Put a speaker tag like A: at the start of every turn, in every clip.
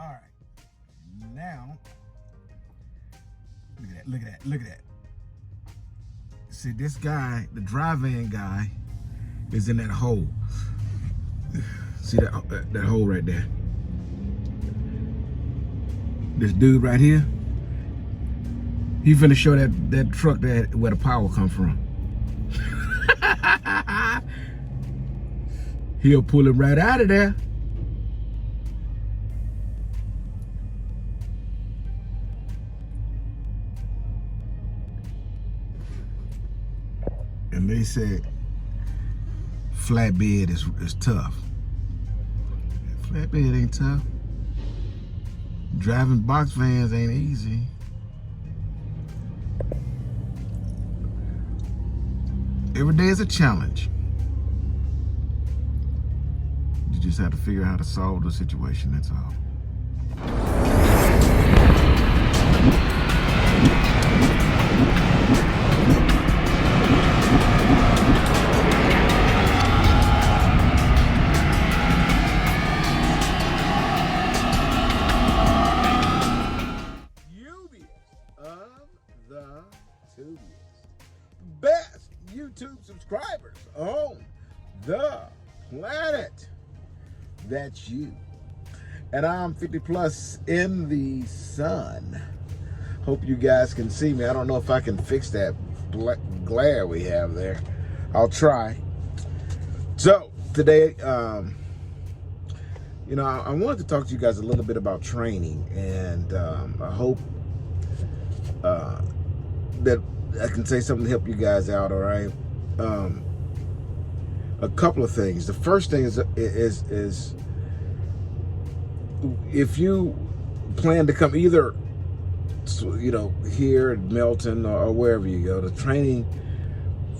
A: All right, now, look at that. See, this guy, the dry van guy, is in that hole. See that hole right there? This dude right here, he finna show that truck where the power come from. He'll pull him right out of there. And they said flatbed is tough. Flatbed ain't tough. Driving box vans ain't easy. Every day is a challenge. You just have to figure out how to solve the situation, that's all. Best YouTube subscribers on the planet. That's you. And I'm 50 plus in the sun. Hope you guys can see me. I don't know if I can fix that glare we have there. I'll try. So today, you know, I wanted to talk to you guys a little bit about training, and I hope that I can say something to help you guys out. All right. A couple of things. The first thing is if you plan to come either, you know, here at Melton or wherever you go, the training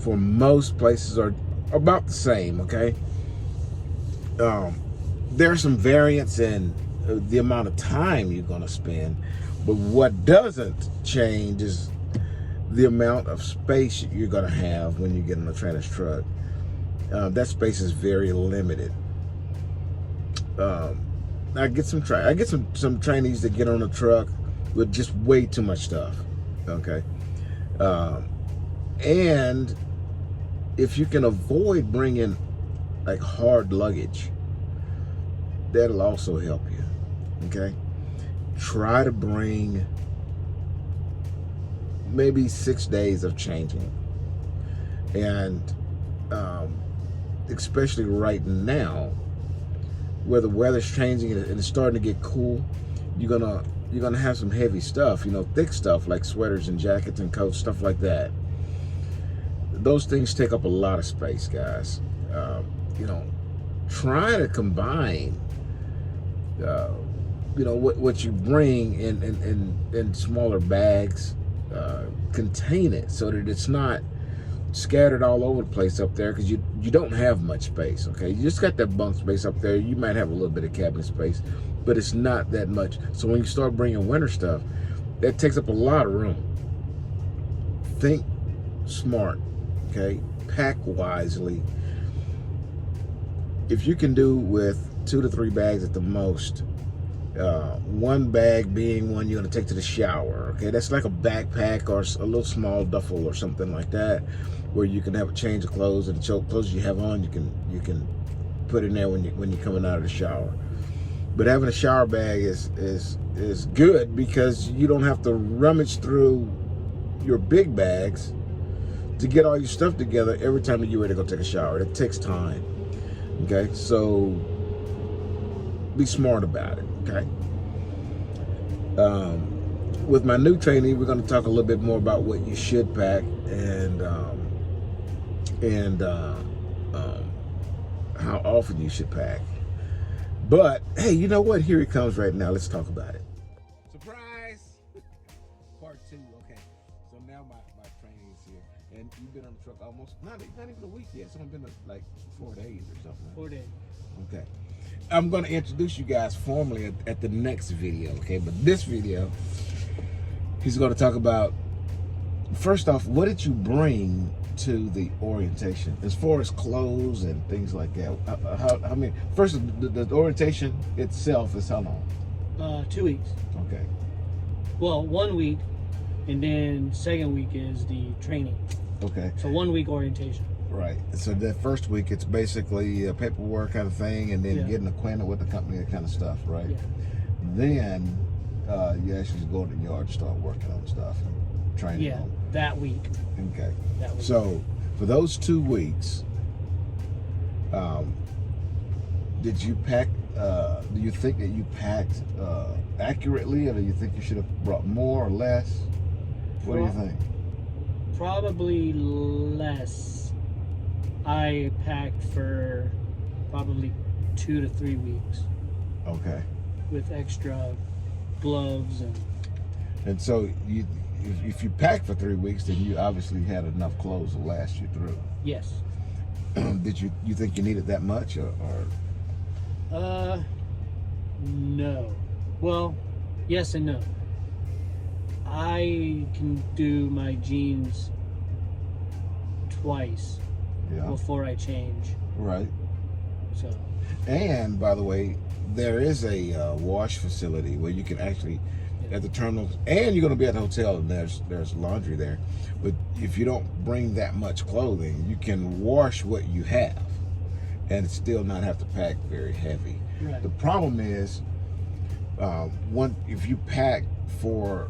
A: for most places are about the same. Okay. There's some variance in the amount of time you're going to spend, but what doesn't change is the amount of space you're going to have when you get in a trainer's truck. That space is very limited. I get some trainees that get on a truck with just way too much stuff. Okay, and if you can avoid bringing like hard luggage, that'll also help you. Okay, try to bring maybe 6 days of changing, and especially right now where the weather's changing and it's starting to get cool, you're gonna have some heavy stuff, you know, thick stuff like sweaters and jackets and coats, stuff like that. Those things take up a lot of space, guys. You know, try to combine you know, what you bring in smaller bags. Contain it so that it's not scattered all over the place up there, because you don't have much space. Okay, you just got that bunk space up there. You might have a little bit of cabinet space, but it's not that much. So when you start bringing winter stuff, that takes up a lot of room. Think smart. Okay, pack wisely. If you can do with 2 to 3 bags at the most, one bag being one you're going to take to the shower. Okay, that's like a backpack or a little small duffel or something like that, where you can have a change of clothes, and the clothes you have on you can put in there when you're coming out of the shower. But having a shower bag is good, because you don't have to rummage through your big bags to get all your stuff together every time that you're ready to go take a shower. It takes time. Okay, so be smart about it. Okay. With my new trainee, we're going to talk a little bit more about what you should pack and how often you should pack. But hey, you know what? Here it comes right now. Let's talk about it. Surprise! Part 2. Okay. So now my trainee is here, and you've been on the truck almost not even a week yet. It's only been like 4 days or something.
B: 4 days.
A: Okay. I'm going to introduce you guys formally at the next video, okay? But this video, he's going to talk about, first off, what did you bring to the orientation as far as clothes and things like that? How many? First, the orientation itself is how long?
B: 2 weeks.
A: Okay.
B: Well, 1 week, and then second week is the training.
A: Okay.
B: So 1 week orientation.
A: Right. So that first week, it's basically a paperwork kind of thing, and then getting acquainted with the company, that kind of stuff, right?
B: Yeah.
A: Then you actually go to the yard and start working on stuff and training.
B: Yeah, that week.
A: Okay.
B: That week.
A: So for those 2 weeks, did you pack? Do you think that you packed accurately, or do you think you should have brought more or less? What do you think?
B: Probably less. I packed for probably 2 to 3 weeks.
A: Okay.
B: With extra gloves
A: and so if you packed for 3 weeks, then you obviously had enough clothes to last you through.
B: Yes.
A: Did you think you needed that much, or?
B: No. Well, yes and no. I can do my jeans twice before I change.
A: Right.
B: So.
A: And by the way, there is a wash facility where you can actually at the terminals, and you're going to be at the hotel, and there's laundry there. But if you don't bring that much clothing, you can wash what you have and still not have to pack very heavy.
B: Right.
A: The problem is, if you pack for,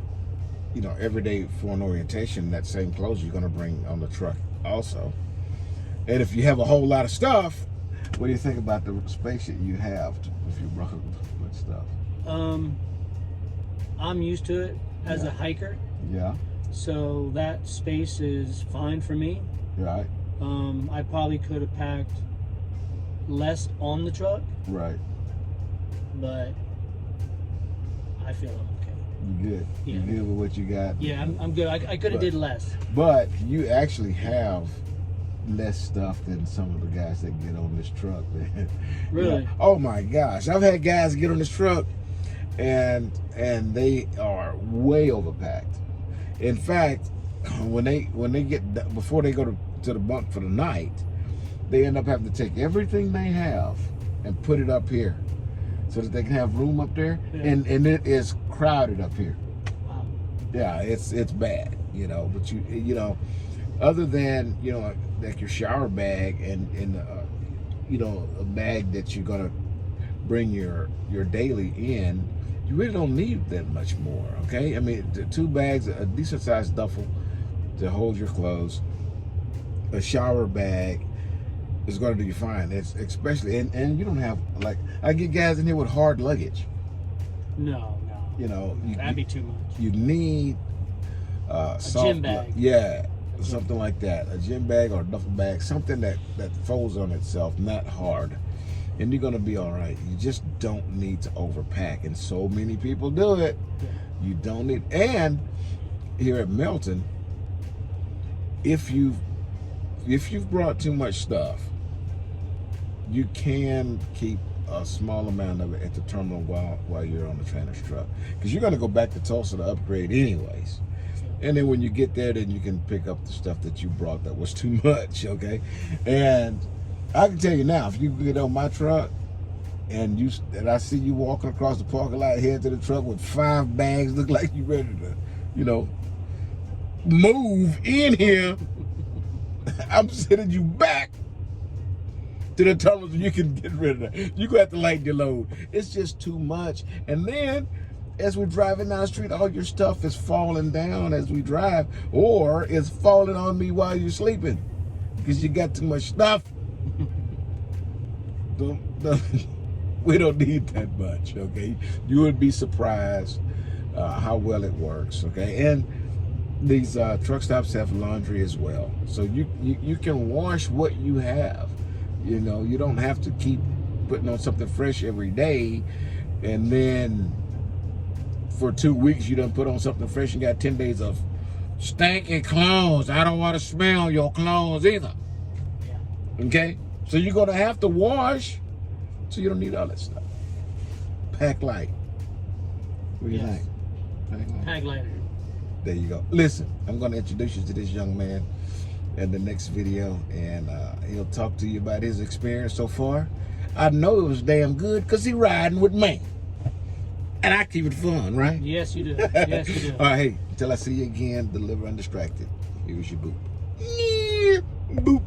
A: every day for an orientation, that same clothes you're going to bring on the truck also. And if you have a whole lot of stuff, what do you think about the space that you have if you brought much stuff?
B: I'm used to it as a hiker.
A: Yeah.
B: So that space is fine for me.
A: Right.
B: I probably could have packed less on the truck.
A: Right.
B: But I feel I'm okay.
A: You good?
B: Yeah.
A: You good with what you got?
B: Yeah, I'm good. I could have did less.
A: But you actually have less stuff than some of the guys that get on this truck, man.
B: Really?
A: Oh my gosh, I've had guys get on this truck and they are way overpacked. In fact, when they get before they go to the bunk for the night, they end up having to take everything they have and put it up here so that they can have room up there.
B: Yeah.
A: And it is crowded up here.
B: Wow.
A: Yeah, it's bad, but you other than like your shower bag and a bag that you're gonna bring your daily in, you really don't need that much more. Okay, I mean, 2 bags, a decent sized duffel to hold your clothes, a shower bag is going to do you fine. It's especially and you don't have, like, I get guys in here with hard luggage.
B: No. That'd be too much.
A: You need
B: a gym bag.
A: Yeah. Something like that, a gym bag or a duffel bag, something that folds on itself, not hard, and you're gonna be all right. You just don't need to overpack, and so many people do it.
B: Yeah.
A: You don't need. And here at Melton, if you've brought too much stuff, you can keep a small amount of it at the terminal while you're on the trainer's truck, because you're gonna go back to Tulsa to upgrade anyways. And then when you get there, then you can pick up the stuff that you brought that was too much, okay? And I can tell you now, if you get on my truck and I see you walking across the parking lot, head to the truck with 5 bags, look like you ready to, move in here, I'm sending you back to the terminal so you can get rid of that. You're going to have to lighten your load. It's just too much. And then, as we're driving down the street, all your stuff is falling down as we drive, or it's falling on me while you're sleeping because you got too much stuff. We don't need that much, okay? You would be surprised how well it works, okay? And these truck stops have laundry as well, so you can wash what you have. You don't have to keep putting on something fresh every day, and then for 2 weeks you done put on something fresh and got 10 days of stinky clothes. I don't want to smell your clothes either. Yeah. Okay? So you're going to have to wash, so you don't need all that stuff. Pack light. What do you think?
B: Pack lighter.
A: There you go. Listen, I'm going to introduce you to this young man in the next video, and he'll talk to you about his experience so far. I know it was damn good because he riding with me. And I keep it fun, right?
B: Yes, you do. Yes, you do.
A: All right, hey, until I see you again, deliver undistracted. Here's your boop. Boop.